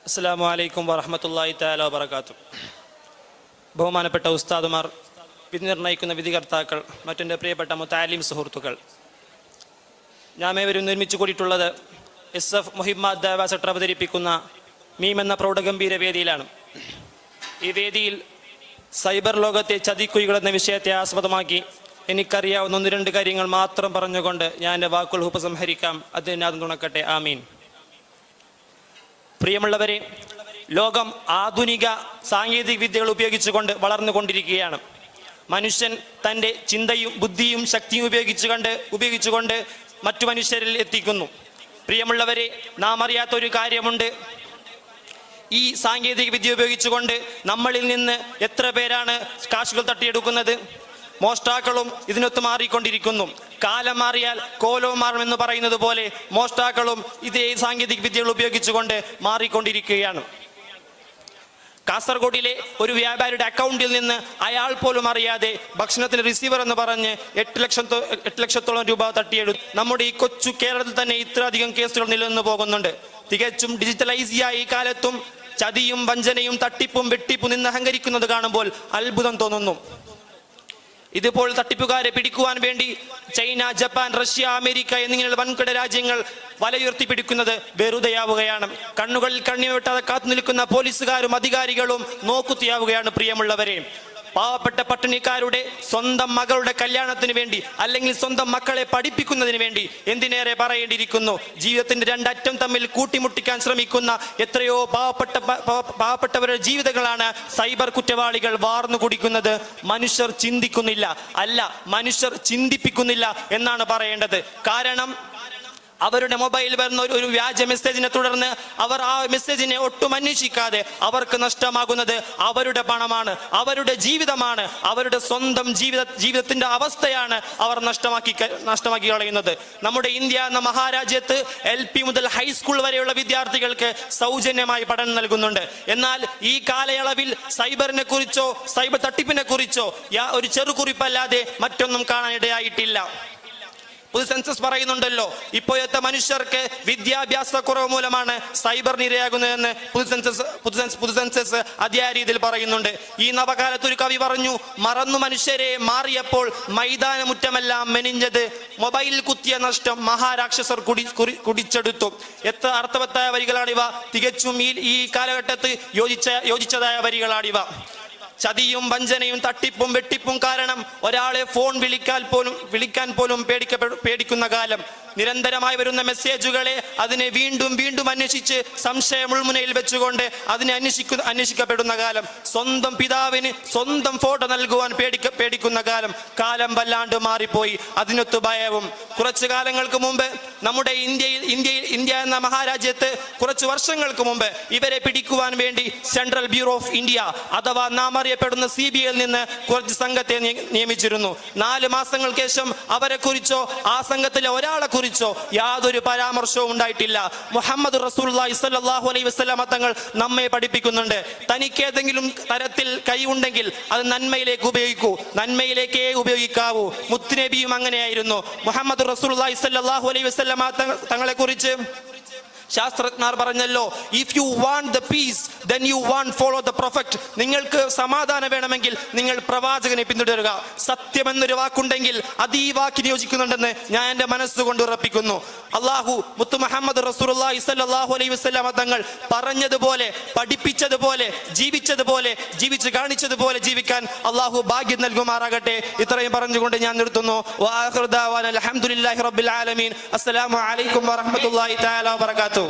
അസ്സലാമു അലൈക്കും വറഹ്മത്തുള്ളാഹി തആല വബറകാതുഹു. ബഹുമാനപ്പെട്ട ഉസ്താദുമാർ, വിധി നിർണ്ണയിക്കുന്ന വിധികർത്താക്കൾ, മറ്റെൻ്റെ പ്രിയപ്പെട്ട മുതഅല്ലിം സുഹൃത്തുക്കൾ, ഞാമേവരും നിർമ്മിച്ചു കൂടിയിട്ടുള്ളത് SF മുഹിമ്മാദ് ദഅവ സെന്റർ അവതരിപ്പിക്കുന്ന മീം എന്ന പ്രൗഢഗംഭീര വേദിയിലാണ്. ഈ വേദിയിൽ സൈബർ ലോകത്തെ ചതിക്കുഴികൾ എന്ന വിഷയത്തെ ആസ്പദമാക്കി എനിക്കറിയാവുന്ന ഒന്ന് രണ്ട് കാര്യങ്ങൾ മാത്രം പറഞ്ഞുകൊണ്ട് ഞാൻ എൻ്റെ വാക്കുകൾ ഉപസംഹരിക്കാം. അതിനകത്ത് തുണക്കട്ടെ. ആമീൻ. പ്രിയമുള്ളവരെ, ലോകം ആധുനിക സാങ്കേതിക വിദ്യകൾ ഉപയോഗിച്ചുകൊണ്ട് വളർന്നുകൊണ്ടിരിക്കുകയാണ്. മനുഷ്യൻ തൻ്റെ ചിന്തയും ബുദ്ധിയും ശക്തിയും ഉപയോഗിച്ചുകൊണ്ട് മറ്റു മനുഷ്യരിൽ എത്തിക്കുന്നു. പ്രിയമുള്ളവരെ, നാം അറിയാത്തൊരു കാര്യമുണ്ട്. ഈ സാങ്കേതിക വിദ്യ ഉപയോഗിച്ചുകൊണ്ട് നമ്മളിൽ നിന്ന് എത്ര പേരാണ് കാശുകൾ തട്ടിയെടുക്കുന്നത്? മോഷ്ടാക്കളും ഇതിനൊത്ത് മാറിക്കൊണ്ടിരിക്കുന്നു. കാലം മാറിയാൽ കോലവും മാറും എന്ന് പറയുന്നത് പോലെ മോഷ്ടാക്കളും ഇതേ സാങ്കേതിക വിദ്യകൾ ഉപയോഗിച്ചുകൊണ്ട് മാറിക്കൊണ്ടിരിക്കുകയാണ്. കാസർഗോഡിലെ ഒരു വ്യാപാരിയുടെ അക്കൗണ്ടിൽ നിന്ന് അയാൾ പോലും അറിയാതെ ഭക്ഷണത്തിന് റിസീവർ എന്ന് പറഞ്ഞ് 8 ലക്ഷത്തോളം രൂപ തട്ടിയെടുത്തു. നമ്മുടെ ഈ കൊച്ചു കേരളത്തിൽ തന്നെ ഇത്രയധികം കേസുകൾ നിലനിന്ന് പോകുന്നുണ്ട്. തികച്ചും ഡിജിറ്റലൈസിയായ ഈ കാലത്തും ചതിയും വഞ്ചനയും തട്ടിപ്പും വെട്ടിപ്പും നിന്ന് അഹങ്കരിക്കുന്നത് കാണുമ്പോൾ അത്ഭുതം തോന്നുന്നു. ഇതിപ്പോൾ തട്ടിപ്പുകാരെ പിടിക്കുവാൻ വേണ്ടി ചൈന, ജപ്പാൻ, റഷ്യ, അമേരിക്ക എന്നിങ്ങനെയുള്ള വൻകിട രാജ്യങ്ങൾ വലയുയർത്തി പിടിക്കുന്നത് വെറുതെയാവുകയാണ്. കണ്ണുകളിൽ കണ്ണീർ വെട്ടാതെ കാത്തു നിൽക്കുന്ന പോലീസുകാരും അധികാരികളും നോക്കുത്തിയാവുകയാണ്. പ്രിയമുള്ളവരെ, പാവപ്പെട്ട പട്ടിണിക്കാരുടെ സ്വന്തം മകളുടെ കല്യാണത്തിന് വേണ്ടി അല്ലെങ്കിൽ സ്വന്തം മക്കളെ പഠിപ്പിക്കുന്നതിന് വേണ്ടി എന്തിനേറെ പറയേണ്ടിയിരിക്കുന്നു, ജീവിതത്തിന്റെ രണ്ടറ്റം തമ്മിൽ കൂട്ടിമുട്ടിക്കാൻ ശ്രമിക്കുന്ന എത്രയോ പാവപ്പെട്ടവരുടെ ജീവിതങ്ങളാണ് സൈബർ കുറ്റവാളികൾ വാർന്നു കുടിക്കുന്നത്. മനുഷ്യർ ചിന്തിക്കുന്നില്ല, അല്ല മനുഷ്യർ ചിന്തിപ്പിക്കുന്നില്ല എന്നാണ് പറയേണ്ടത്. കാരണം അവരുടെ മൊബൈൽ വരുന്ന ഒരു വ്യാജ മെസ്സേജിനെ തുടർന്ന് അവർ ആ മെസ്സേജിനെ ഒട്ടും അന്വേഷിക്കാതെ അവർക്ക് നഷ്ടമാകുന്നത് അവരുടെ പണമാണ്, അവരുടെ ജീവിതമാണ്, അവരുടെ സ്വന്തം ജീവിതത്തിന്റെ അവസ്ഥയാണ് അവർ നഷ്ടമാക്കി കളയുന്നത്. നമ്മുടെ ഇന്ത്യ എന്ന മഹാരാജ്യത്ത് LP മുതൽ ഹൈസ്കൂൾ വരെയുള്ള വിദ്യാർത്ഥികൾക്ക് സൗജന്യമായി പഠനം നൽകുന്നുണ്ട്. എന്നാൽ ഈ കാലയളവിൽ സൈബറിനെ കുറിച്ചോ സൈബർ തട്ടിപ്പിനെ കുറിച്ചോ ഒരു ചെറുകുറിപ്പല്ലാതെ മറ്റൊന്നും കാണാനിടയായിട്ടില്ല. പുതു സെൻസസ് പറയുന്നുണ്ടല്ലോ, ഇപ്പോഴത്തെ മനുഷ്യർക്ക് വിദ്യാഭ്യാസ കുറവ് മൂലമാണ് സൈബർ നിരയാകുന്നതെന്ന് പുതു സെൻസസ് അതിയായ രീതിയിൽ പറയുന്നുണ്ട്. ഈ നവകാലത്ത് ഒരു കവി പറഞ്ഞു, മറന്നു മനുഷ്യരെ മാറിയപ്പോൾ മൈതാനമുറ്റമെല്ലാം മെനിഞ്ഞത്, മൊബൈലിൽ കുത്തിയ നഷ്ടം മഹാരാക്ഷസർ കുടിച്ചെടുത്തു. എത്ര അർത്ഥവത്തായ വരികളാണിവ. തികച്ചും ഈ കാലഘട്ടത്ത് യോജിച്ചതായ വരികളാണിവ. ചതിയും വഞ്ചനയും തട്ടിപ്പും വെട്ടിപ്പും കാരണം ഒരാളെ ഫോൺ വിളിക്കാൻ പോലും പേടിക്കുന്ന കാലം. നിരന്തരമായി വരുന്ന മെസ്സേജുകളെ അതിനെ വീണ്ടും വീണ്ടും അന്വേഷിച്ച് സംശയം ഉൾമുനയിൽ വെച്ചുകൊണ്ട് അതിനെ അന്വേഷിക്കപ്പെടുന്ന കാലം. സ്വന്തം പിതാവിന് സ്വന്തം ഫോട്ടോ നൽകുവാൻ പേടിക്കുന്ന കാലം. കാലം വല്ലാണ്ട് മാറിപ്പോയി, അതിനൊത്തു ഭയവും. കുറച്ചു കാലങ്ങൾക്ക് മുമ്പ് നമ്മുടെ ഇന്ത്യ എന്ന മഹാരാജ്യത്ത് കുറച്ചു വർഷങ്ങൾക്ക് മുമ്പ് ഇവരെ പിടിക്കുവാൻ വേണ്ടി സെൻട്രൽ ബ്യൂറോ ഓഫ് ഇന്ത്യ അഥവാ നാം അറിയപ്പെടുന്ന CBI നിന്ന് കുറച്ച് സംഘത്തെ നിയമിച്ചിരുന്നു. 4 മാസങ്ങൾക്ക് ശേഷം അവരെ കുറിച്ചോ ആ സംഘത്തിലെ ഒരാളെ കുറിച്ചോ യാതൊരു പരാമർശവും ഉണ്ടായിട്ടില്ല. മുഹമ്മദ് റസൂലുള്ളാഹി സ്വല്ലല്ലാഹു അലൈഹി വസല്ലം തങ്ങൾ നമ്മെ പഠിപ്പിക്കുന്നുണ്ട്, തനിക്ക് ഏതെങ്കിലും തരത്തിൽ കൈയുണ്ടെങ്കിൽ അത് നന്മയിലേക്ക് ഉപയോഗിക്കൂ, നന്മയിലേക്കേ ഉപയോഗിക്കാവൂ. മുത്തുനബിയും അങ്ങനെയായിരുന്നു. മുഹമ്മദ് റസൂലുള്ളാഹി സ്വല്ലല്ലാഹു അലൈഹി വസല്ലം തങ്ങളെ കുറിച്ച് ശാസ്ത്രജ്ഞർ പറഞ്ഞല്ലോ, if you want the peace then you want follow the prophet. നിങ്ങൾക്ക് സമാധാനം വേണമെങ്കിൽ നിങ്ങൾ പ്രവാചകനെ പിന്തുടരുക. സത്യമെന്നൊരു വാക്കുണ്ടെങ്കിൽ അത് ഈ വാക്കിന് യോജിക്കുന്നുണ്ടെന്ന് ഞാൻ എൻ്റെ മനസ്സുകൊണ്ട് ഉറപ്പിക്കുന്നു. അള്ളാഹു മുത്തു മുഹമ്മദ് റസൂലുള്ളാഹി സ്വല്ലല്ലാഹു അലൈഹി വസല്ലം തങ്ങൾ പറഞ്ഞതുപോലെ, പഠിപ്പിച്ചതുപോലെ, ജീവിച്ച് കാണിച്ചതുപോലെ ജീവിക്കാൻ അള്ളാഹു ഭാഗ്യം നൽകുമാറാകട്ടെ. ഇത്രയും പറഞ്ഞുകൊണ്ട് ഞാൻ നിർത്തുന്നു. വആഖിറു ദഅവാനാ അൽഹംദുലില്ലാഹി റബ്ബിൽ ആലമീൻ. അസ്സലാമു അലൈക്കും വറഹ്മത്തുള്ളാഹി തആല വബറകാതുഹു.